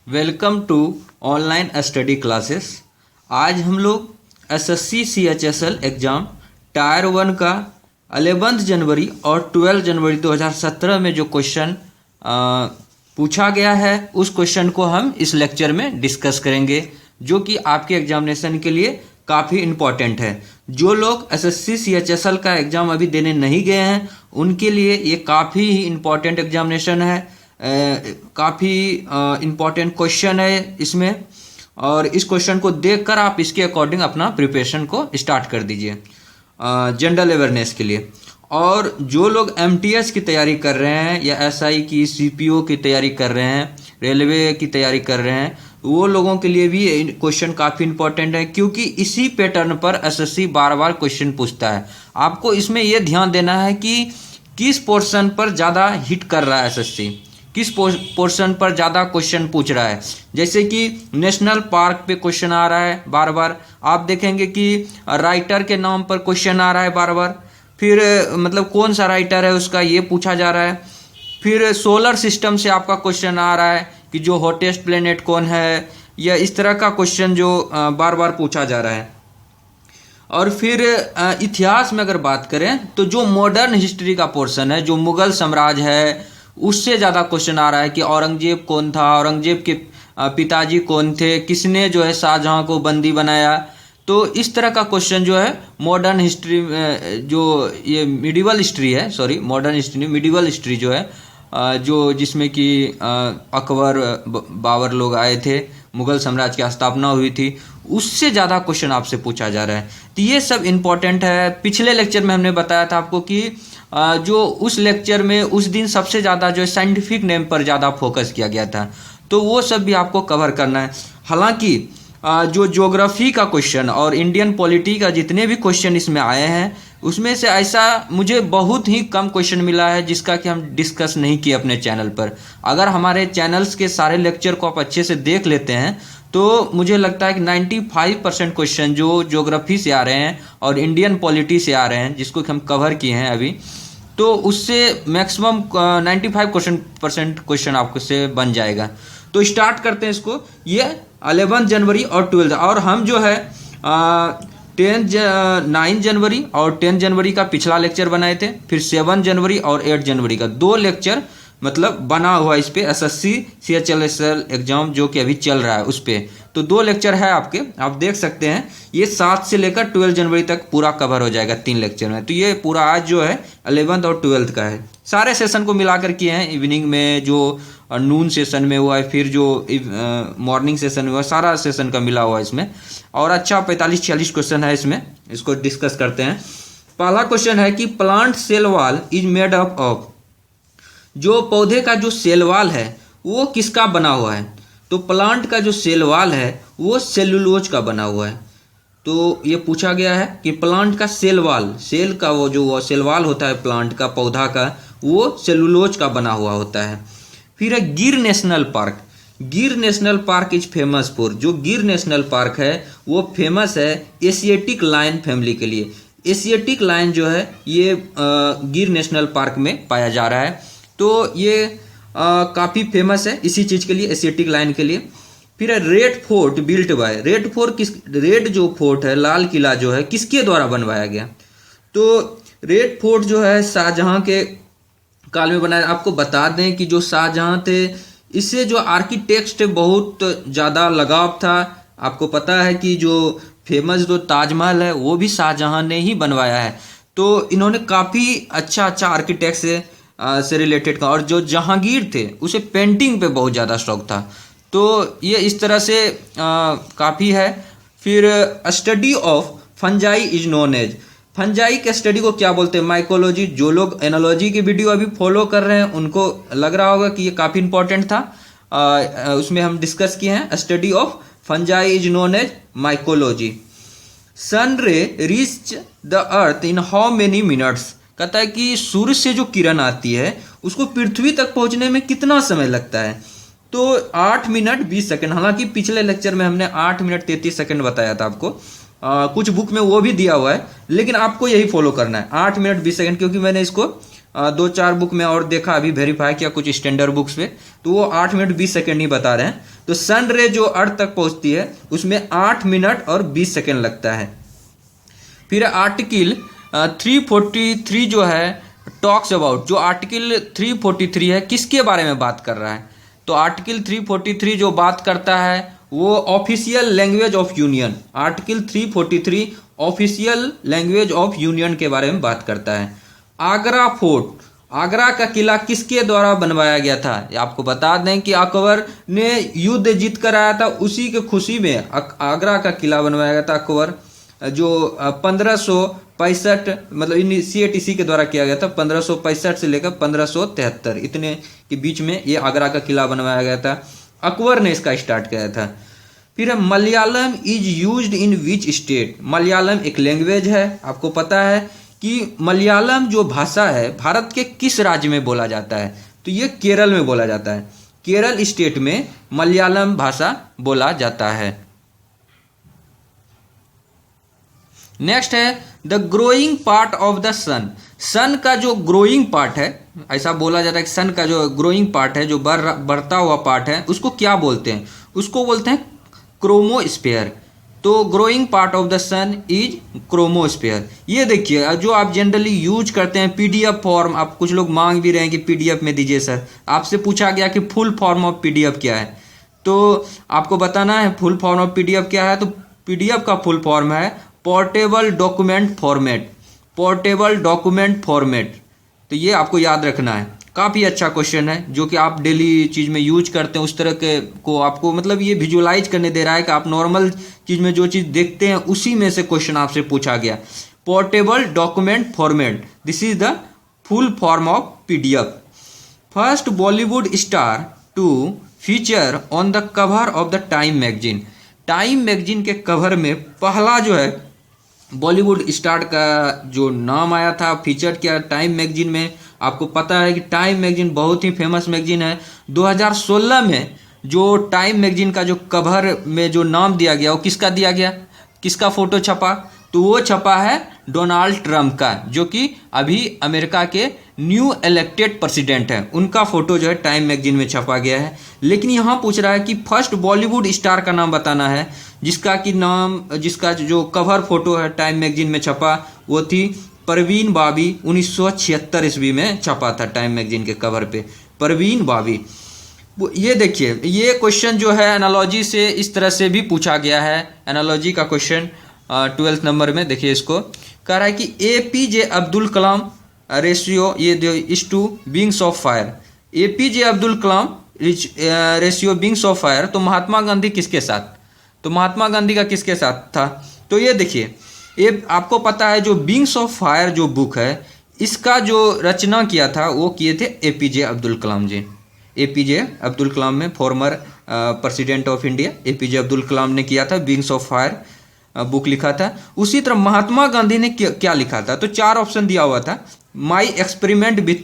Welcome to online study classes. आज हम लोग एसएससी सीएचएसएल एग्ज़ाम टायर 1 का 11 जनवरी और 12 जनवरी 2017 में जो क्वेश्चन पूछा गया है उस क्वेश्चन को हम इस लेक्चर में डिस्कस करेंगे, जो कि आपके एग्जामिनेशन के लिए काफ़ी इम्पॉर्टेंट है। जो लोग एसएससी सीएचएसएल का एग्ज़ाम अभी देने नहीं गए हैं उनके लिए ये काफ़ी ही इम्पॉर्टेंट एग्जामिनेशन है। काफ़ी इम्पॉर्टेंट क्वेश्चन है इसमें, और इस क्वेश्चन को देखकर आप इसके अकॉर्डिंग अपना प्रिपरेशन को स्टार्ट कर दीजिए जनरल अवेयरनेस के लिए। और जो लोग एमटीएस की तैयारी कर रहे हैं या एसआई की, सीपीओ की तैयारी कर रहे हैं, रेलवे की तैयारी कर रहे हैं, वो लोगों के लिए भी क्वेश्चन काफ़ी इंपॉर्टेंट है, क्योंकि इसी पैटर्न पर एसएससी बार बार क्वेश्चन पूछता है। आपको इसमें यह ध्यान देना है कि किस पोर्शन पर ज़्यादा हिट कर रहा है एसएससी, किस पोर्शन पर ज़्यादा क्वेश्चन पूछ रहा है। जैसे कि नेशनल पार्क पे क्वेश्चन आ रहा है बार बार, आप देखेंगे कि राइटर के नाम पर क्वेश्चन आ रहा है बार बार, फिर मतलब कौन सा राइटर है उसका ये पूछा जा रहा है। फिर सोलर सिस्टम से आपका क्वेश्चन आ रहा है कि जो हॉटेस्ट प्लेनेट कौन है, या इस तरह का क्वेश्चन जो बार बार पूछा जा रहा है। और फिर इतिहास में अगर बात करें तो जो मॉडर्न हिस्ट्री का पोर्शन है, जो मुगल साम्राज्य है, उससे ज़्यादा क्वेश्चन आ रहा है कि औरंगजेब कौन था, औरंगजेब के पिताजी कौन थे, किसने जो है शाहजहां को बंदी बनाया। तो इस तरह का क्वेश्चन जो है मॉडर्न हिस्ट्री, जो ये मिडिवल हिस्ट्री है, सॉरी मॉडर्न हिस्ट्री नहीं, मिडिवल हिस्ट्री जो है, जो जिसमें कि अकबर बाबर लोग आए थे, मुगल साम्राज्य की स्थापना हुई थी, उससे ज़्यादा क्वेश्चन आपसे पूछा जा रहा है। तो ये सब इम्पोर्टेंट है। पिछले लेक्चर में हमने बताया था आपको कि जो उस लेक्चर में उस दिन सबसे ज़्यादा जो साइंटिफिक नेम पर ज़्यादा फोकस किया गया था, तो वो सब भी आपको कवर करना है। हालांकि जो ज्योग्राफी का क्वेश्चन और इंडियन पॉलिटी का जितने भी क्वेश्चन इसमें आए हैं, उसमें से ऐसा मुझे बहुत ही कम क्वेश्चन मिला है जिसका कि हम डिस्कस नहीं किए अपने चैनल पर। अगर हमारे चैनल्स के सारे लेक्चर को आप अच्छे से देख लेते हैं तो मुझे लगता है कि 95% क्वेश्चन जो ज्योग्राफी से आ रहे हैं और इंडियन पॉलिटी से आ रहे हैं, जिसको कि हम कवर किए हैं अभी, तो उससे मैक्सिमम 95% क्वेश्चन आपको से बन जाएगा। तो स्टार्ट करते हैं इसको। ये 11 जनवरी और 12, और हम जो है 9 जनवरी और 10 जनवरी का पिछला लेक्चर बनाए थे, फिर 7 जनवरी और 8 जनवरी का 2 लेक्चर मतलब बना हुआ इस पे एसएससी सीएचएसएल एग्जाम जो कि अभी चल रहा है उस पे। तो 2 लेक्चर है आपके, आप देख सकते हैं। ये 7 से लेकर 12 जनवरी तक पूरा कवर हो जाएगा 3 लेक्चर में। तो ये पूरा आज जो है 11th और 12th का है। सारे सेशन को मिलाकर किए हैं। इवनिंग में जो नून सेशन में हुआ है, फिर जो मॉर्निंग सेशन हुआ, सारा सेशन का मिला हुआ है इसमें। और अच्छा 45-46 क्वेश्चन है इसमें, इसको डिस्कस करते हैं। पहला क्वेश्चन है कि plant cell wall is made up of, जो पौधे का जो सेल वॉल है वो किसका बना हुआ है। तो प्लांट का जो सेल वॉल है वो सेलुलोज का बना हुआ है। तो ये पूछा गया है कि प्लांट का सेल वॉल, सेल का वो जो सेल वॉल होता है प्लांट का, पौधा का, वो सेलुलोज का बना हुआ होता है। फिर है गिर नेशनल पार्क। गिर national park is famous for, जो गिर नेशनल पार्क है वो फेमस है एशियाटिक लायन फैमिली के लिए। एशियाटिक लायन जो है ये गिर नेशनल पार्क में पाया जा रहा है। तो ये काफ़ी फेमस है इसी चीज़ के लिए, एशियाटिक लायन के लिए। फिर है red fort built by, red जो फोर्ट है, लाल किला जो है, किसके द्वारा बनवाया गया। तो रेड फोर्ट जो है शाहजहां के काल में बनाया। आपको बता दें कि जो शाहजहां थे, इससे जो आर्किटेक्ट बहुत ज़्यादा लगाव था। आपको पता है कि जो फेमस जो ताजमहल है वो भी शाहजहां ने ही बनवाया है। तो इन्होंने काफ़ी अच्छा आर्किटेक्ट से रिलेटेड का, और जो जहांगीर थे उसे पेंटिंग पे बहुत ज़्यादा शौक था। तो ये इस तरह से काफ़ी है। फिर study of fungi is known as, fungi के स्टडी को क्या बोलते हैं, माइकोलॉजी। जो लोग एनोलॉजी की वीडियो अभी फॉलो कर रहे हैं उनको लग रहा होगा कि ये काफ़ी इंपॉर्टेंट था। उसमें हम डिस्कस किए हैं study of fungi is known as mycology. Sun ray reach the earth in how many minutes, कहता है कि सूर्य से जो किरण आती है उसको पृथ्वी तक पहुंचने में कितना समय लगता है। तो 8 मिनट 20 सेकंड। हालांकि पिछले लेक्चर में हमने 8 मिनट 33 सेकंड बताया था आपको, कुछ बुक में वो भी दिया हुआ है, लेकिन आपको यही फॉलो करना है 8 मिनट 20 सेकंड, क्योंकि मैंने इसको 2-4 बुक में और देखा, अभी वेरीफाई किया कुछ स्टैंडर्ड बुक्स पे, तो वो 8 मिनट 20 सेकंड ही बता रहे हैं। तो सन रे जो अर्थ तक पहुंचती है उसमें 8 मिनट और 20 सेकेंड लगता है। फिर आर्टिकल 343 जो है टॉक्स अबाउट, जो आर्टिकल 343 है किसके बारे में बात कर रहा है? तो आर्टिकल 343 जो बात करता है वो official language of union, article 343 official language of union के बारे में बात करता है। आगरा फोर्ट, आगरा का किला किसके द्वारा बनवाया गया था? ये आपको बता दें कि अकबर ने युद्ध जीत कर आया था, उसी के खुशी में आगरा का किला बनवाया गया था। अकबर जो 1565 मतलब इनिशिएट इसी के द्वारा किया गया था, 1565 से लेकर 1573 इतने के बीच में ये आगरा का किला बनवाया गया था। अकबर ने इसका स्टार्ट किया था। फिर Malayalam is used in which state? Malayalam एक लैंग्वेज है, आपको पता है कि मलयालम जो भाषा है भारत के किस राज्य में बोला जाता है? तो ये केरल में बोला जाता है, केरल स्टेट में मलयालम भाषा बोला जाता है। नेक्स्ट है the growing part of the sun. Sun का जो ग्रोइंग पार्ट है, ऐसा बोला जाता है कि सन का जो ग्रोइंग पार्ट है, जो बढ़ता हुआ पार्ट है, उसको क्या बोलते हैं? उसको बोलते हैं क्रोमोस्फेयर। तो growing part of the sun is chromosphere. ये देखिए जो आप जनरली यूज करते हैं पीडीएफ फॉर्म, आप कुछ लोग मांग भी रहे हैं कि पीडीएफ में दीजिए सर, आपसे पूछा गया कि फुल फॉर्म ऑफ पीडीएफ क्या है, तो आपको बताना है फुल फॉर्म ऑफ पीडीएफ क्या है। तो पीडीएफ का फुल फॉर्म है portable document format, portable document format. तो ये आपको याद रखना है, काफ़ी अच्छा क्वेश्चन है जो कि आप डेली चीज़ में यूज करते हैं, उस तरह के को आपको मतलब ये विजुअलाइज करने दे रहा है कि आप नॉर्मल चीज़ में जो चीज़ देखते हैं उसी में से क्वेश्चन आपसे पूछा गया। Portable document format, this is the full form of PDF. First Bollywood star to feature on the cover of the Time magazine. Time magazine के कवर में पहला जो है बॉलीवुड स्टार का जो नाम आया था, फीचर किया टाइम मैगजीन में। आपको पता है कि टाइम मैगजीन बहुत ही फेमस मैगजीन है। 2016 में जो टाइम मैगजीन का जो कवर में जो नाम दिया गया वो किसका दिया गया, किसका फोटो छपा? तो वो छपा है डोनाल्ड ट्रंप का, जो कि अभी अमेरिका के न्यू इलेक्टेड प्रेसिडेंट हैं, उनका फोटो जो है टाइम मैगजीन में छपा गया है। लेकिन यहाँ पूछ रहा है कि फर्स्ट बॉलीवुड स्टार का नाम बताना है जिसका जो कवर फोटो है टाइम मैगजीन में छपा, वो थी परवीन बाबी। 1976 ईस्वी में छपा था टाइम मैगजीन के कवर पे परवीन बाबी। ये देखिए ये क्वेश्चन जो है एनालॉजी से इस तरह से भी पूछा गया है, एनालॉजी का क्वेश्चन 12th नंबर में। देखिए इसको कह रहा है कि एपीजे अब्दुल कलाम रेशियो ये is to Wings of Fire. APJ Abdul Kalam रेशियो विंग्स ऑफ फायर, तो महात्मा गांधी किसके साथ? तो महात्मा गांधी का किसके साथ था? तो ये देखिए ये आपको पता है जो विंग्स ऑफ फायर जो बुक है इसका जो रचना किया था वो किए थे एपीजे अब्दुल कलाम जी। एपीजे अब्दुल कलाम में former president of India APJ Abdul Kalam ने किया था, विंग्स ऑफ फायर बुक लिखा था। उसी तरह महात्मा गांधी ने क्या लिखा था? तो 4 ऑप्शन दिया हुआ था। माई एक्सपेरिमेंट विथ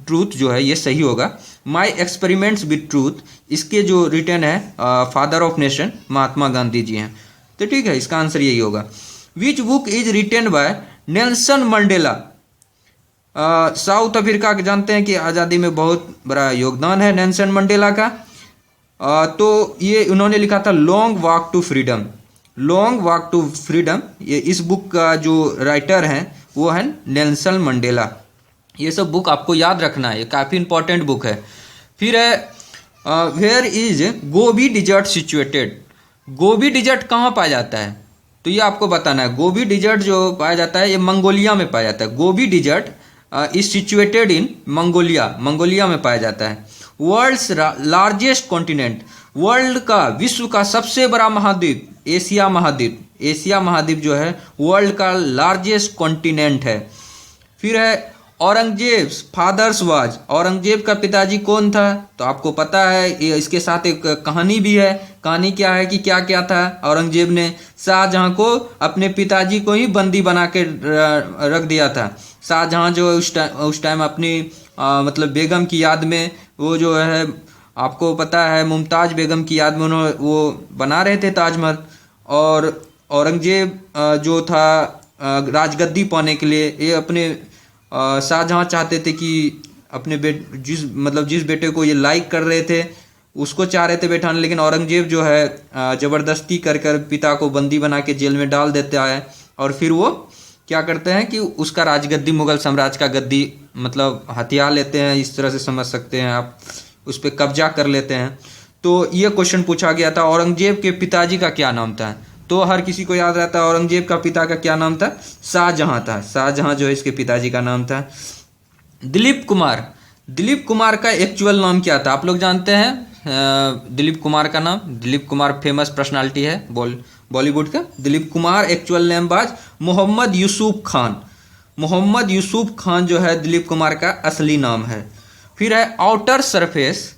ट्रूथ जो है ये सही होगा, माई एक्सपेरिमेंट्स विथ ट्रूथ, इसके जो रिटर्न है father of nation Mahatma Gandhi ji हैं। तो ठीक है, इसका आंसर यही होगा। Which book is written by Nelson Mandela. South Africa के जानते हैं कि आज़ादी में बहुत बड़ा योगदान है नेल्सन मंडेला का। तो ये उन्होंने लिखा था Long Walk to Freedom, Long Walk to Freedom. ये इस बुक का जो राइटर हैं वो है नेल्सन मंडेला। ये सब बुक आपको याद रखना है, ये काफ़ी इंपॉर्टेंट बुक है। फिर है where is Gobi desert situated. Gobi desert कहाँ पाया जाता है? तो ये आपको बताना है। गोबी डिजर्ट जो पाया जाता है ये मंगोलिया में पाया जाता है। Gobi desert is situated in Mongolia, Mongolia में पाया जाता है। वर्ल्ड्स लार्जेस्ट कॉन्टिनेंट, वर्ल्ड का विश्व का सबसे बड़ा महाद्वीप एशिया महाद्वीप, एशिया महाद्वीप जो है वर्ल्ड का लार्जेस्ट कॉन्टिनेंट है। फिर है औरंगजेब फादर्स वाज, औरंगजेब का पिताजी कौन था? तो आपको पता है इसके साथ एक कहानी भी है। कहानी क्या है कि क्या क्या था? औरंगजेब ने शाहजहां को अपने पिताजी को ही बंदी बना के रख दिया था। शाहजहां जो उस टाइम अपनी मतलब बेगम की याद में वो जो है आपको पता है मुमताज़ बेगम की याद में उन्होंने वो बना रहे थे ताजमहल। और औरंगजेब जो था राजगद्दी पाने के लिए ये अपने शाहजहां चाहते थे कि अपने जिस बेटे को ये लाइक कर रहे थे उसको चाह रहे थे बैठाने, लेकिन औरंगजेब जो है ज़बरदस्ती कर कर पिता को बंदी बना के जेल में डाल देता है। और फिर वो क्या करते हैं कि उसका राजगद्दी, मुगल साम्राज्य का गद्दी मतलब हथिया लेते हैं, इस तरह से समझ सकते हैं आप, उस पर कब्जा कर लेते हैं। तो ये क्वेश्चन पूछा गया था, औरंगजेब के पिताजी का क्या नाम था? तो हर किसी को याद रहता है औरंगजेब का पिता का क्या नाम था? शाहजहां था। शाहजहां जो है इसके पिताजी का नाम था। दिलीप कुमार, दिलीप कुमार का एक्चुअल नाम क्या था? आप लोग जानते हैं दिलीप कुमार का नाम? दिलीप कुमार फेमस पर्सनालिटी है बॉलीवुड का। दिलीप कुमार एक्चुअल नेम बाज मोहम्मद यूसुफ खान। मोहम्मद यूसुफ खान जो है दिलीप कुमार का असली नाम है। फिर है आउटर सरफेस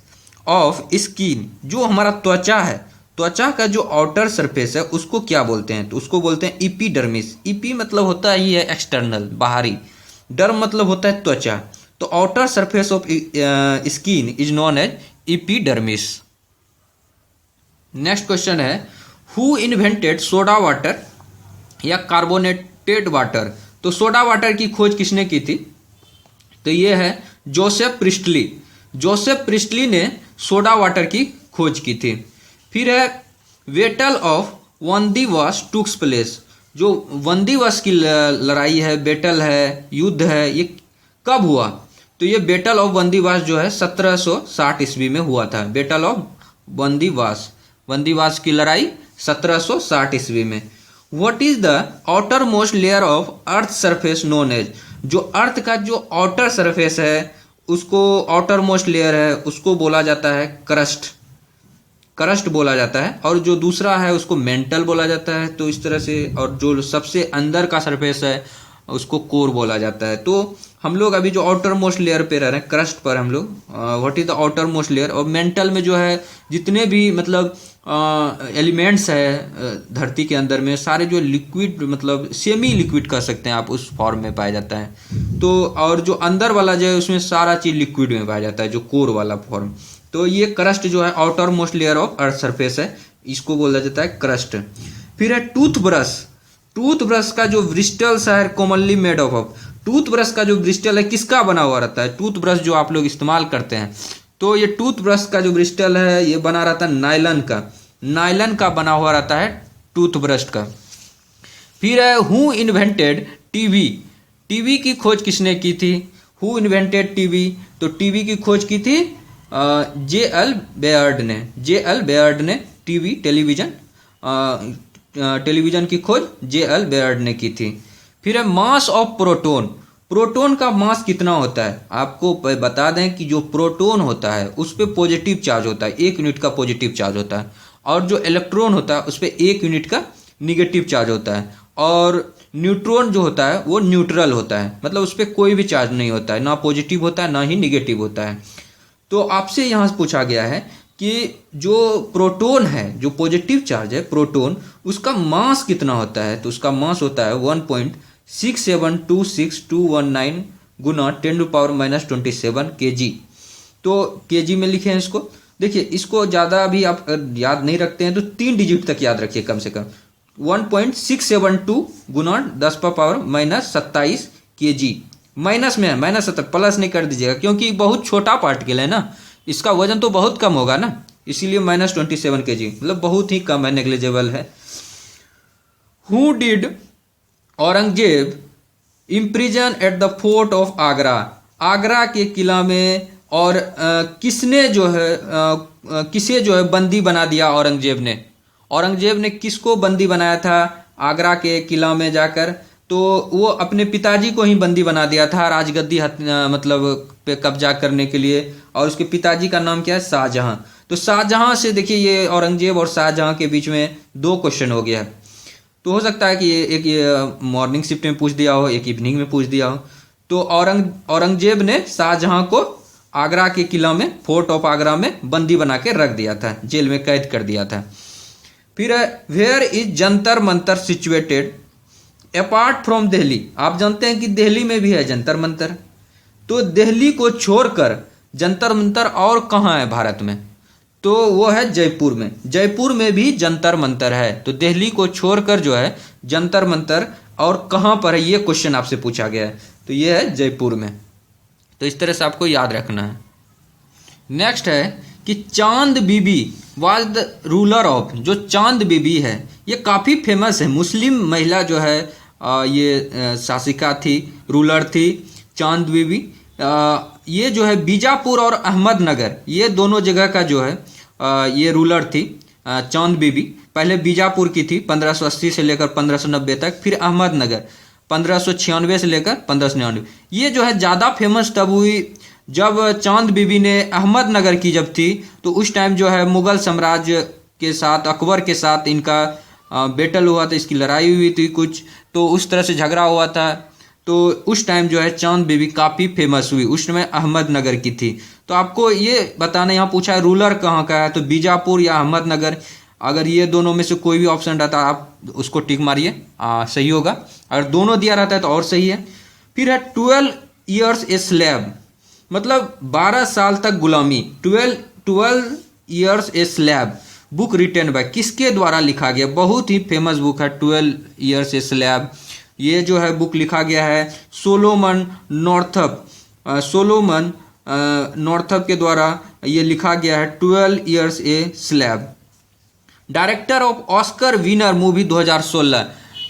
ऑफ स्किन, जो हमारा त्वचा है, त्वचा का जो आउटर सरफेस है उसको क्या बोलते हैं? तो उसको बोलते हैं इपीडर्मिस। इपी मतलब होता ही है एक्सटर्नल, बाहरी, डर्म मतलब होता है त्वचा। तो outer surface of skin is known as epidermis. Next question है, हु इन्वेंटेड सोडा वाटर या कार्बोनेटेड वाटर? तो सोडा वाटर की खोज किसने की थी? तो ये है जोसेफ प्रिस्टली। जोसेफ प्रिस्टली ने सोडा वाटर की खोज की थी। फिर है battle of Wandiwash took place. जो वंदीवास की लड़ाई है, बैटल है, युद्ध है, ये कब हुआ? तो ये बैटल ऑफ वंदीवास जो है 1760 ईस्वी में हुआ था। बैटल ऑफ वंदीवास, वंदीवास की लड़ाई 1760 ईस्वी में। What is the outer most layer of earth surface known as? जो अर्थ का जो आउटर सरफेस है उसको, आउटर मोस्ट लेयर है, उसको बोला जाता है क्रस्ट। क्रस्ट बोला जाता है। और जो दूसरा है उसको मेंटल बोला जाता है। तो इस तरह से, और जो सबसे अंदर का सरफेस है उसको कोर बोला जाता है। तो हम लोग अभी जो आउटर मोस्ट लेयर पे रह रहे हैं, क्रस्ट पर हम लोग, what is the outer most layer. और मेंटल में जो है जितने भी मतलब एलिमेंट्स है धरती के अंदर में, सारे जो लिक्विड मतलब सेमी लिक्विड कह सकते हैं आप, उस फॉर्म में पाया जाता है। तो और जो अंदर वाला जो है उसमें सारा चीज लिक्विड में पाया जाता है, जो कोर वाला फॉर्म। तो ये क्रस्ट जो है outer most layer of earth surface है, इसको बोला जाता है क्रस्ट। फिर है टूथब्रश। टूथब्रश का जो ब्रिस्टल्स है कॉमनली मेड ऑफ, टूथब्रश का जो ब्रिस्टल है किसका बना हुआ रहता है? टूथब्रश जो आप लोग इस्तेमाल करते हैं, तो ये टूथब्रश का जो ब्रिस्टल है ये बना रहता है नायलन का। नायलन का बना हुआ रहता है टूथब्रश का। फिर है हु इन्वेंटेड टीवी। टीवी की खोज किसने की थी? Who invented TV? तो टीवी की खोज की थी जे.एल. बेयर्ड ने। जे.एल. बेयर्ड ने टीवी, टेलीविजन की खोज जे.एल. बेयर्ड ने की थी। फिर है मास ऑफ प्रोटोन। प्रोटोन का मास कितना होता है? आपको बता दें कि जो प्रोटोन होता है उस पर पॉजिटिव चार्ज होता है, 1 यूनिट का पॉजिटिव चार्ज होता है। और जो इलेक्ट्रॉन होता है उस पर 1 यूनिट का निगेटिव चार्ज होता है। और न्यूट्रॉन जो होता है वो न्यूट्रल होता है, मतलब उस पर कोई भी चार्ज नहीं होता है, ना पॉजिटिव होता है ना ही निगेटिव होता है। तो आपसे यहाँ पूछा गया है कि जो प्रोटोन है, जो पॉजिटिव चार्ज है प्रोटोन, उसका मास कितना होता है? तो उसका मास होता है 1.6726219 गुना 10⁻⁻27 kg। तो kg में लिखे हैं इसको। देखिए इसको ज़्यादा भी आप याद नहीं रखते हैं तो 3 डिजिट तक याद रखिए कम से कम। 1.672 गुना 10⁻⁻27 kg। माइनस में है, -70, प्लस नहीं कर दीजिएगा क्योंकि बहुत छोटा पार्टिकल है ना, इसका वजन तो बहुत कम होगा ना, इसीलिए -27 kg, मतलब बहुत ही कम है, नेग्लिजिबल है। Who did Aurangzeb imprison at the fort of Agra. Agra के किला में और किसे जो है बंदी बना दिया औरंगजेब ने? औरंगजेब ने किसको बंदी बनाया था आगरा के किला में जाकर? तो वो अपने पिताजी को ही बंदी बना दिया था राजगद्दी मतलब पे कब्जा करने के लिए। और उसके पिताजी का नाम क्या है? शाहजहां। तो शाहजहां से देखिए ये औरंगजेब और शाहजहां के बीच में 2 क्वेश्चन हो गया। तो हो सकता है कि एक मॉर्निंग शिफ्ट में पूछ दिया हो, एक इवनिंग में पूछ दिया हो। तो औरंगजेब ने शाहजहां को आगरा के किला में, फोर्ट ऑफ आगरा में बंदी बना के रख दिया था, जेल में कैद कर दिया था। फिर where is Jantar Mantar situated apart from Delhi. आप जानते हैं कि दिल्ली में भी है जंतर मंतर। तो दिल्ली को छोड़कर जंतर मंतर और कहाँ है भारत में? तो वो है जयपुर में। जयपुर में भी जंतर मंतर है। तो दिल्ली को छोड़कर जो है जंतर मंतर और कहाँ पर है, ये क्वेश्चन आपसे पूछा गया है। तो ये है जयपुर में। तो इस तरह से आपको याद रखना है। नेक्स्ट है कि चांद बीबी वाज द रूलर ऑफ, जो चांद बीबी है ये काफ़ी फेमस है, मुस्लिम महिला जो है ये शासिका थी, रूलर थी चांद बीबी। ये जो है बीजापुर और अहमदनगर ये दोनों जगह का जो है ये रूलर थी चांद बीबी। पहले बीजापुर की थी 1580 से लेकर 1590 तक, फिर अहमदनगर 1596 से लेकर 1599। ये जो है ज़्यादा फेमस तब हुई जब चांद बीबी ने अहमदनगर की जब थी, तो उस टाइम जो है मुगल साम्राज्य के साथ, अकबर के साथ इनका बैटल हुआ था, इसकी लड़ाई हुई थी कुछ, तो उस तरह से झगड़ा हुआ था। तो उस टाइम जो है चांद बीबी काफ़ी फेमस हुई, उस समय अहमदनगर की थी। तो आपको ये बताना, यहाँ पूछा है रूलर कहाँ का है, तो बीजापुर या अहमदनगर, अगर ये दोनों में से कोई भी ऑप्शन रहता है आप उसको टिक मारिए, सही होगा। अगर दोनों दिया रहता है तो और सही है। फिर है 12 ईयर्स ए स्लेव, मतलब 12 साल तक गुलामी। 12 Years a Slave book written by, किसके द्वारा लिखा गया? बहुत ही फेमस बुक है 12 ईयर्स ए स्लेव। ये जो है बुक लिखा गया है सोलोमन नॉर्थप, सोलोमन नॉर्थप के द्वारा ये लिखा गया है 12 Years a slave. Director of Oscar winner movie 2016,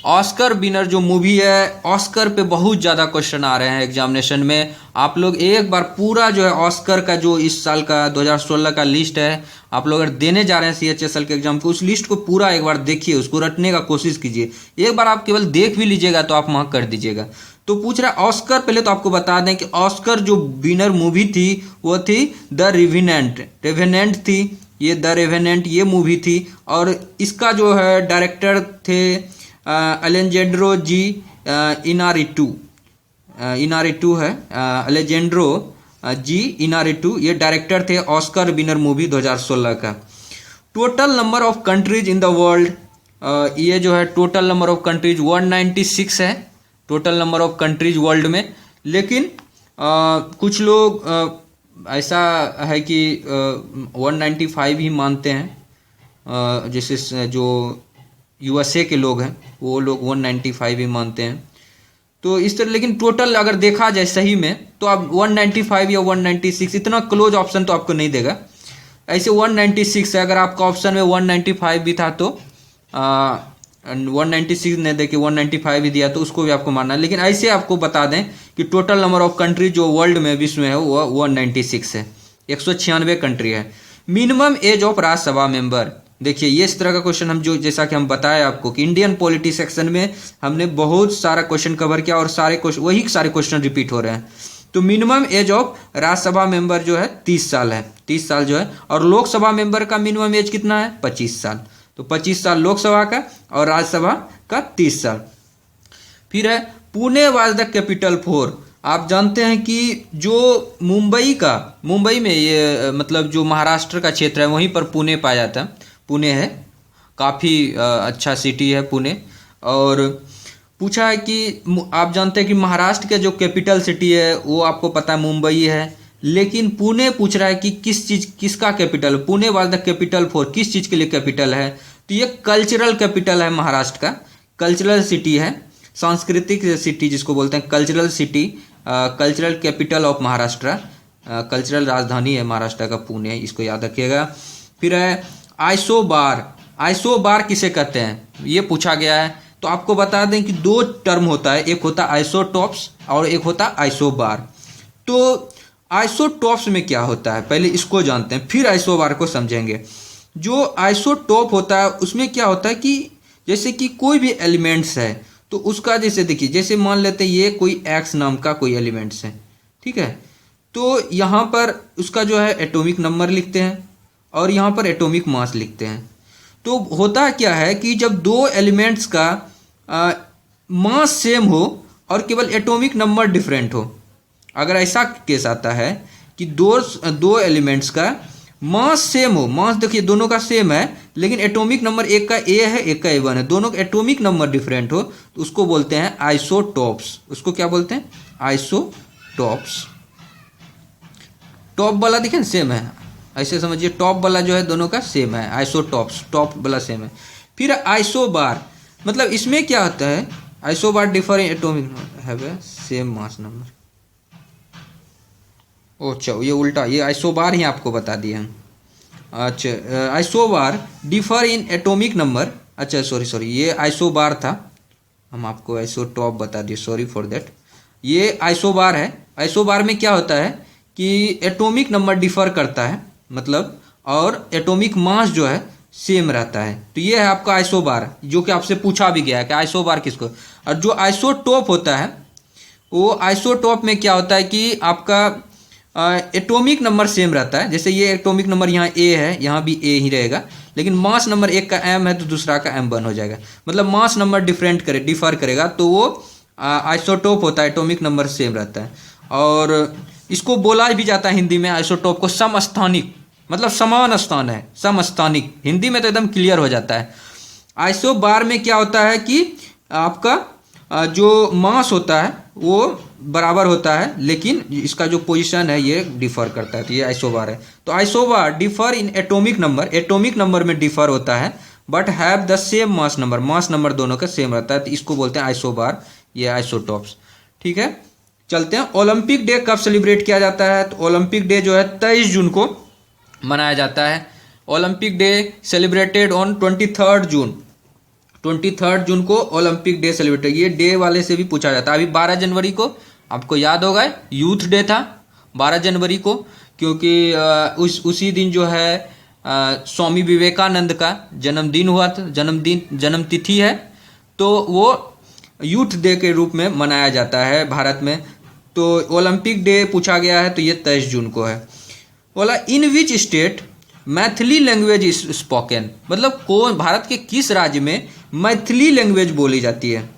Oscar winner जो मूवी है, ऑस्कर पे बहुत ज़्यादा क्वेश्चन आ रहे हैं एग्जामिनेशन में। आप लोग एक बार पूरा जो है ऑस्कर का जो इस साल का 2016 का लिस्ट है, आप लोग अगर देने जा रहे हैं CHSL के एग्जाम को, उस लिस्ट को पूरा एक बार देखिए, उसको रटने का कोशिश कीजिए। एक बार आप केवल देख भी लीजिएगा तो आप मार्क कर दीजिएगा। तो पूछ रहा है ऑस्कर, पहले तो आपको बता दें कि ऑस्कर जो विनर मूवी थी वो थी द रेवेनेंट, रेवेनेंट थी ये, द रेवेनेंट ये मूवी थी। और इसका जो है डायरेक्टर थे अलेजेंड्रो जी इनारिटू, इनारिटू है अलेजेंड्रो जी इनारिटू, ये डायरेक्टर थे ऑस्कर विनर मूवी 2016 का। Total number of countries in the world, ये जो है टोटल नंबर ऑफ कंट्रीज 196 है, total number of countries world में। लेकिन कुछ लोग ऐसा है कि 195 ही मानते हैं, जैसे जो USA के लोग हैं वो लोग 195 ही मानते हैं। तो इस तरह, लेकिन टोटल अगर देखा जाए सही में तो आप 195 या 196, इतना क्लोज ऑप्शन तो आपको नहीं देगा। ऐसे 196 है, अगर आपका ऑप्शन में 195 भी था तो 196 ने देके 195 ही दिया तो उसको भी आपको मानना है। लेकिन ऐसे आपको बता दें कि टोटल नंबर ऑफ कंट्री जो वर्ल्ड में, विश्व में है वो 196 है, 196 कंट्री है। Minimum age of Rajya Sabha member, देखिए ये इस तरह का क्वेश्चन हम जो, जैसा कि हम बताए आपको कि इंडियन पॉलिटी सेक्शन में हमने बहुत सारा क्वेश्चन कवर किया और सारे क्वेश्चन, वही सारे क्वेश्चन रिपीट हो रहे हैं। तो minimum age of Rajya Sabha member जो है 30 साल है, 30 साल जो है। और लोकसभा मेंबर का मिनिमम एज कितना है? 25 साल। तो 25 साल लोकसभा का और राज्यसभा का 30 साल। फिर है Pune was the capital for, आप जानते हैं कि जो मुंबई का, मुंबई में ये मतलब जो महाराष्ट्र का क्षेत्र है वहीं पर पुणे पाया जाता है, पुणे है, काफ़ी अच्छा सिटी है पुणे। और पूछा है कि आप जानते हैं कि महाराष्ट्र का जो कैपिटल सिटी है वो आपको पता है मुंबई है, लेकिन पुणे पूछ रहा है कि किस चीज़, किसका capital? Pune was the capital for, किस चीज़ के लिए कैपिटल है? तो ये कल्चरल कैपिटल है महाराष्ट्र का, कल्चरल सिटी है, सांस्कृतिक सिटी जिसको बोलते हैं, cultural city, cultural capital of Maharashtra, cultural राजधानी है महाराष्ट्र का पुणे, इसको याद रखिएगा। फिर है आइसोबार, आइसोबार किसे कहते हैं ये पूछा गया है। तो आपको बता दें कि दो टर्म होता है, एक होता है आइसोटॉप्स और एक होता है आइसोबार। तो आइसोटॉप्स में क्या होता है पहले इसको जानते हैं, फिर आइसोबार को समझेंगे। जो आइसोटॉप होता है उसमें क्या होता है कि जैसे कि कोई भी एलिमेंट्स है तो उसका, जैसे देखिए, जैसे मान लेते हैं ये कोई एक्स नाम का कोई एलिमेंट्स है, ठीक है, तो यहाँ पर उसका जो है एटॉमिक नंबर लिखते हैं और यहाँ पर एटॉमिक मास लिखते हैं। तो होता क्या है कि जब दो एलिमेंट्स का मास सेम हो और केवल एटॉमिक नंबर डिफरेंट हो, अगर ऐसा केस आता है कि दो एलिमेंट्स का मास सेम हो, मास देखिए दोनों का सेम है लेकिन एटॉमिक नंबर एक का ए है एक का A1 है, दोनों का एटॉमिक नंबर डिफरेंट हो, तो उसको बोलते हैं आइसोटॉप्स। उसको क्या बोलते हैं? आइसोटॉप्स। टॉप वाला देखिए सेम है, ऐसे समझिए, टॉप वाला जो है दोनों का सेम है, आइसोटॉप्स, टॉप वाला सेम है। फिर आइसोबार, मतलब इसमें क्या होता है? Isobar differ in atomic have a same mass number. अच्छा ये उल्टा, ये आइसोबार ही आपको बता दिया है। अच्छा, isobar differ in atomic number. अच्छा सॉरी ये आइसोबार था, हम आपको आइसोटॉप बता दिए, सॉरी फॉर दैट। ये आइसोबार है। आइसोबार में क्या होता है कि एटॉमिक नंबर डिफर करता है, मतलब, और एटॉमिक मास जो है सेम रहता है। तो ये है आपका आइसोबार, जो कि आपसे पूछा भी गया है कि आइसोबार किसको। और जो आइसोटॉप होता है, वो आइसोटॉप में क्या होता है कि आपका एटॉमिक नंबर सेम रहता है। जैसे ये एटॉमिक नंबर यहाँ ए है, यहाँ भी ए ही रहेगा, लेकिन मास नंबर एक का एम है तो दूसरा का M1 हो जाएगा, मतलब मास नंबर डिफर करेगा, तो वो आइसोटॉप होता है, एटॉमिक नंबर सेम रहता है। और इसको बोला भी जाता है हिंदी में आइसोटॉप को समस्थानिक, मतलब समान स्थान है, समस्थानिक। हिंदी में तो एकदम क्लियर हो जाता है। आइसोबार में क्या होता है कि आपका जो मास होता है वो बराबर होता है, लेकिन इसका जो पोजीशन है ये डिफर करता है, तो ये आइसोबार है। तो isobar differ in atomic number, atomic number में डिफर होता है, but have the same mass number, mass number दोनों का सेम रहता है, तो इसको बोलते हैं आइसोबार, ये आइसोटॉप्स। ठीक है, चलते हैं। ओलंपिक डे कब सेलिब्रेट किया जाता है? तो ओलंपिक डे जो है 23 जून को मनाया जाता है। ओलंपिक डे सेलिब्रेटेड ऑन 23 जून, 23 जून को ओलंपिक डे सेलिब्रेट। ये डे वाले से भी पूछा जाता है। अभी 12 जनवरी को आपको याद होगा यूथ डे था 12 जनवरी को, क्योंकि उसी दिन जो है स्वामी विवेकानंद का जन्मदिन हुआ था, जन्म तिथि है, तो वो यूथ डे के रूप में मनाया जाता है भारत में। तो ओलंपिक डे पूछा गया है, तो ये 23 जून को है। बोला in which state Maithili language is spoken, मतलब कौन, भारत के किस राज्य में मैथिली लैंग्वेज बोली जाती है?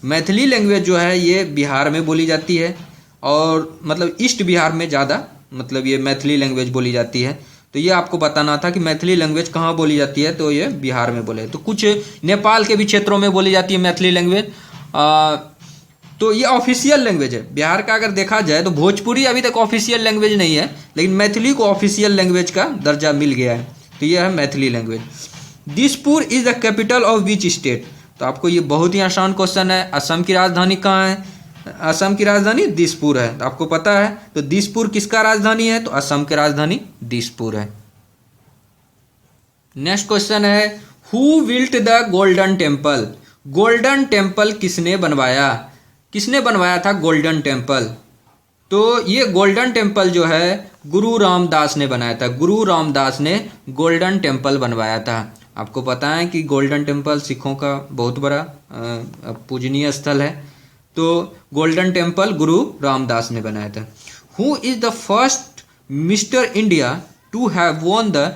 मैथिली लैंग्वेज जो है ये बिहार में बोली जाती है, और मतलब ईस्ट बिहार में ज़्यादा, मतलब ये मैथिली लैंग्वेज बोली जाती है। तो ये आपको बताना था कि मैथिली लैंग्वेज कहाँ बोली जाती है, तो ये बिहार में बोले। तो कुछ नेपाल के भी क्षेत्रों में बोली जाती है मैथिली लैंग्वेज। तो ये ऑफिशियल लैंग्वेज है बिहार का। अगर देखा जाए तो भोजपुरी अभी तक ऑफिशियल लैंग्वेज नहीं है, लेकिन मैथिली को ऑफिशियल लैंग्वेज का दर्जा मिल गया है, तो ये है Maithili language. Dispur is the capital of which state? तो आपको ये बहुत ही आसान क्वेश्चन है। असम की राजधानी कहाँ है? असम की राजधानी दिसपुर है, तो आपको पता है। तो दिसपुर किसका राजधानी है? तो असम की राजधानी दिसपुर है। नेक्स्ट क्वेश्चन है who built the golden temple? Golden temple किसने बनवाया? किसने बनवाया था गोल्डन टेम्पल? तो ये गोल्डन टेम्पल जो है गुरु रामदास ने बनाया था। गुरु रामदास ने गोल्डन टेम्पल बनवाया था। आपको पता है कि गोल्डन टेम्पल सिखों का बहुत बड़ा पूजनीय स्थल है। तो गोल्डन टेम्पल गुरु रामदास ने बनाया था। Who is the first Mister India to have won the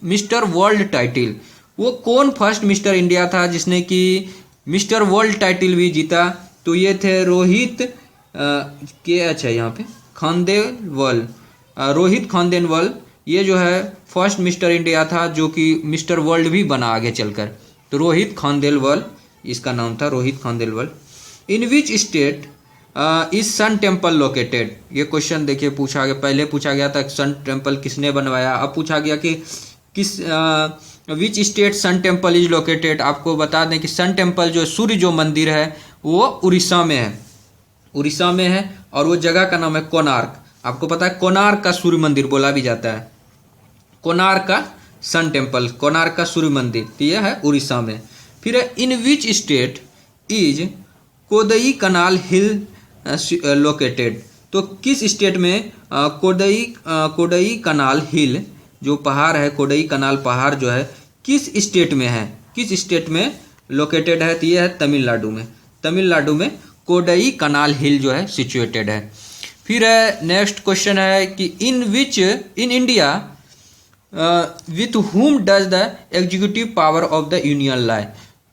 Mister World title? वो कौन फर्स्ट मिस्टर इंडिया था जिसने कि मिस्टर वर्ल्ड टाइटल भी जीता? तो ये थे रोहित के, अच्छा यहाँ पे खानदेलवाल, रोहित खानदेलवाल। ये जो है फर्स्ट मिस्टर इंडिया था, जो कि मिस्टर वर्ल्ड भी बना आगे चलकर। तो रोहित खानदेलवाल इसका नाम था, Rohit Khandelwal. In which state is sun temple located? ये क्वेश्चन देखिए पूछा गया, पहले पूछा गया था सन टेम्पल किसने बनवाया, अब पूछा गया कि किस which state sun temple is located. आपको बता दें कि सन टेम्पल जो सूर्य जो मंदिर है वो उड़ीसा में है, उड़ीसा में है, और वो जगह का नाम है कोणार्क। आपको पता है कोणार्क का सूर्य मंदिर बोला भी जाता है, कोणार्क का सन टेम्पल, कोणार्क का सूर्य मंदिर, तो यह है उड़ीसा में। फिर in which state is Kodaikanal hill located? तो किस स्टेट में कोदई कनाल हिल जो पहाड़ है, कोदई कनाल पहाड़ जो है किस स्टेट में है, किस स्टेट में लोकेटेड है? तो ये है तमिलनाडु में, तमिलनाडु में कोदई कनाल हिल जो है सिचुएटेड है। फिर नेक्स्ट क्वेश्चन है कि in India with whom does the executive power of the union lie?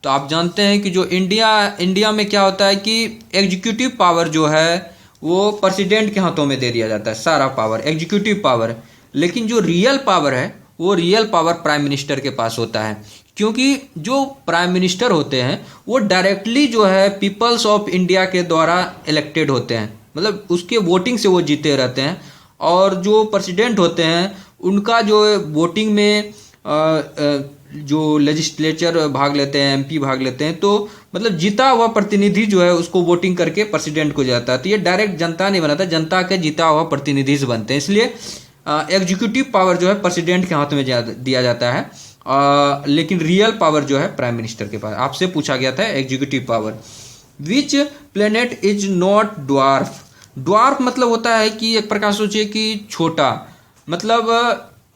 तो आप जानते हैं कि जो इंडिया में क्या होता है कि एग्जीक्यूटिव पावर जो है वो प्रेसिडेंट के हाथों में दे दिया जाता है, सारा पावर एग्जीक्यूटिव पावर। लेकिन जो रियल पावर है वो रियल पावर प्राइम मिनिस्टर के पास होता है, क्योंकि जो प्राइम मिनिस्टर होते हैं वो डायरेक्टली जो है पीपल्स ऑफ इंडिया के द्वारा इलेक्टेड होते हैं, मतलब उसके वोटिंग से वो जीते रहते हैं। और जो प्रेसिडेंट होते हैं उनका जो वोटिंग में जो लेजिस्लेचर भाग लेते हैं, MP भाग लेते हैं, तो मतलब जीता हुआ प्रतिनिधि जो है उसको वोटिंग करके प्रेसिडेंट को जाता है। तो ये डायरेक्ट जनता नहीं बनाता, जनता के जीता हुआ प्रतिनिधि से बनते हैं। इसलिए एग्जीक्यूटिव पावर जो है प्रेसिडेंट के हाथ में दिया जाता है, लेकिन रियल पावर जो है प्राइम मिनिस्टर के पास। आपसे पूछा गया था executive power. Which planet is not dwarf. Dwarf मतलब होता है कि एक प्रकार सोचिए कि छोटा, मतलब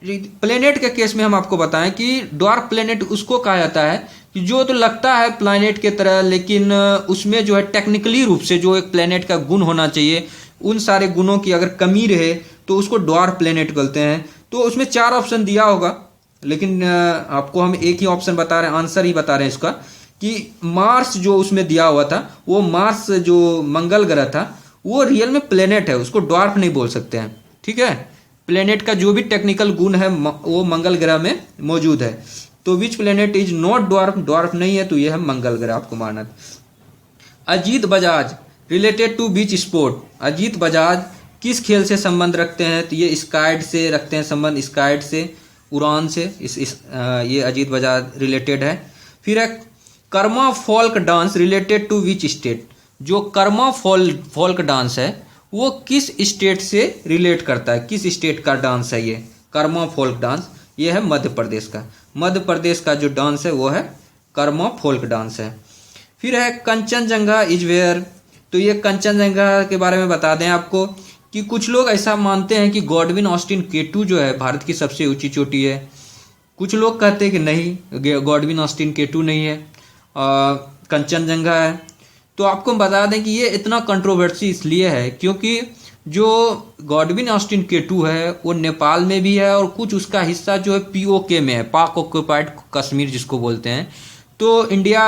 प्लेनेट के केस में हम आपको बताएं कि ड्वार्फ प्लेनेट उसको कहा जाता है कि जो तो लगता है प्लेनेट के तरह, लेकिन उसमें जो है टेक्निकली रूप से जो एक प्लेनेट का गुण होना चाहिए उन सारे गुणों की अगर कमी रहे तो उसको ड्वार्फ प्लेनेट बोलते हैं। तो उसमें 4 ऑप्शन दिया होगा, लेकिन आपको हम एक ही ऑप्शन बता रहे हैं, आंसर ही बता रहे हैं इसका, कि मार्स जो उसमें दिया हुआ था, वो मार्स जो मंगल ग्रह था वो रियल में प्लेनेट है, उसको ड्वार्फ नहीं बोल सकते हैं। ठीक है, प्लेनेट का जो भी टेक्निकल गुण है वो मंगल ग्रह में मौजूद है। तो which planet is not dwarf, dwarf नहीं है तो ये है मंगल ग्रह, आपको मानना। Ajit Bajaj related to which sport. Ajit Bajaj किस खेल से संबंध रखते हैं, तो ये स्काइड से रखते हैं संबंध, स्काइड से, उड़ान से, ये अजीत बजाज रिलेटेड है। फिर है Karma folk dance related to which state. जो कर्मा फोल्क डांस है वो किस स्टेट से रिलेट करता है, किस स्टेट का डांस है ये कर्मा फोल्क डांस। ये है मध्य प्रदेश का, मध्य प्रदेश का जो डांस है वो है कर्मा फोल्क डांस है। फिर है कंचनजंगा इज वेयर। तो ये कंचनजंगा के बारे में बता दें आपको कि कुछ लोग ऐसा मानते हैं कि गॉडविन ऑस्टिन K2 जो है भारत की सबसे ऊंची चोटी है। कुछ लोग कहते हैं कि नहीं, गॉडविन ऑस्टिन K2 नहीं है, कंचनजंगा है। तो आपको बता दें कि ये इतना कंट्रोवर्सी इसलिए है क्योंकि जो गॉडविन ऑस्टिन K2 है वो नेपाल में भी है और कुछ उसका हिस्सा जो है POK में है, पाक ऑक्युपाइड कश्मीर जिसको बोलते हैं। तो इंडिया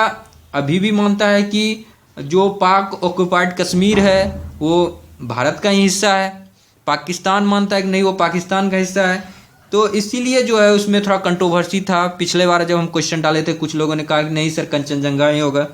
अभी भी मानता है कि जो पाक ऑक्युपाइड कश्मीर है वो भारत का ही हिस्सा है। पाकिस्तान मानता है कि नहीं, वो पाकिस्तान का हिस्सा है। तो इसीलिए जो है उसमें थोड़ा कंट्रोवर्सी था। पिछले बार जब हम क्वेश्चन डाले थे कुछ लोगों ने कहा कि नहीं सर कंचनजंगा ही होगा।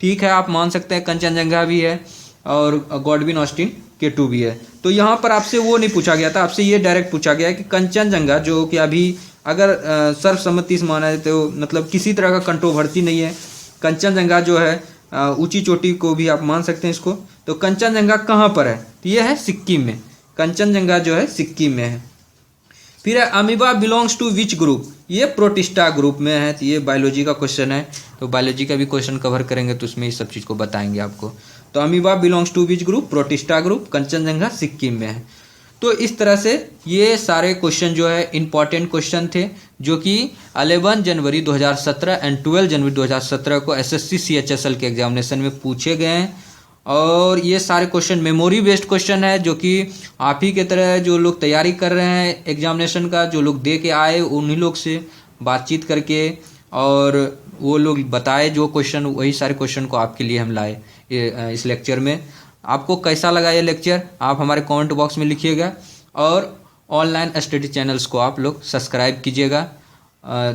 ठीक है, आप मान सकते हैं कंचनजंगा भी है और गॉडविन ऑस्टिन K2 भी है। तो यहाँ पर आपसे वो नहीं पूछा गया था, आपसे ये डायरेक्ट पूछा गया है कि कंचनजंगा जो कि अभी अगर सर्वसम्मति से माना है तो मतलब किसी तरह का कंट्रोवर्सी नहीं है। कंचनजंगा जो है ऊंची चोटी को भी आप मान सकते हैं इसको। तो कंचनजंगा कहाँ पर है, तो ये है सिक्किम में, कंचनजंगा जो है सिक्किम में है। फिर है amoeba belongs to which group. ये प्रोटिस्टा ग्रुप में है। तो ये बायोलॉजी का क्वेश्चन है, तो बायोलॉजी का भी क्वेश्चन कवर करेंगे तो उसमें इस सब चीज़ को बताएंगे आपको। तो amoeba belongs to which group, protista group, Kangchenjunga Sikkim में है। तो इस तरह से ये सारे क्वेश्चन जो है इंपॉर्टेंट क्वेश्चन थे जो कि 11 जनवरी 2017 एंड 12 जनवरी 2017 को SSC CHSL के एग्जामिनेशन में पूछे गए हैं। और ये सारे क्वेश्चन मेमोरी बेस्ड क्वेश्चन है जो कि आप ही के तरह जो लोग तैयारी कर रहे हैं एग्जामिनेशन का, जो लोग दे के आए उन्हीं लोग से बातचीत करके और वो लोग बताए जो क्वेश्चन, वही सारे क्वेश्चन को आपके लिए हम लाए इस लेक्चर में। आपको कैसा लगा ये लेक्चर आप हमारे कमेंट बॉक्स में लिखिएगा और ऑनलाइन स्टडी चैनल्स को आप लोग सब्सक्राइब कीजिएगा।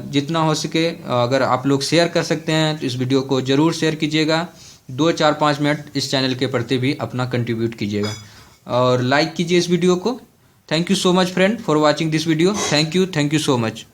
जितना हो सके अगर आप लोग शेयर कर सकते हैं तो इस वीडियो को ज़रूर शेयर कीजिएगा। 2-4-5 मिनट इस चैनल के प्रति भी अपना कंट्रीब्यूट कीजिएगा और लाइक कीजिए इस वीडियो को। Thank you so much friend for watching this video. Thank you so much.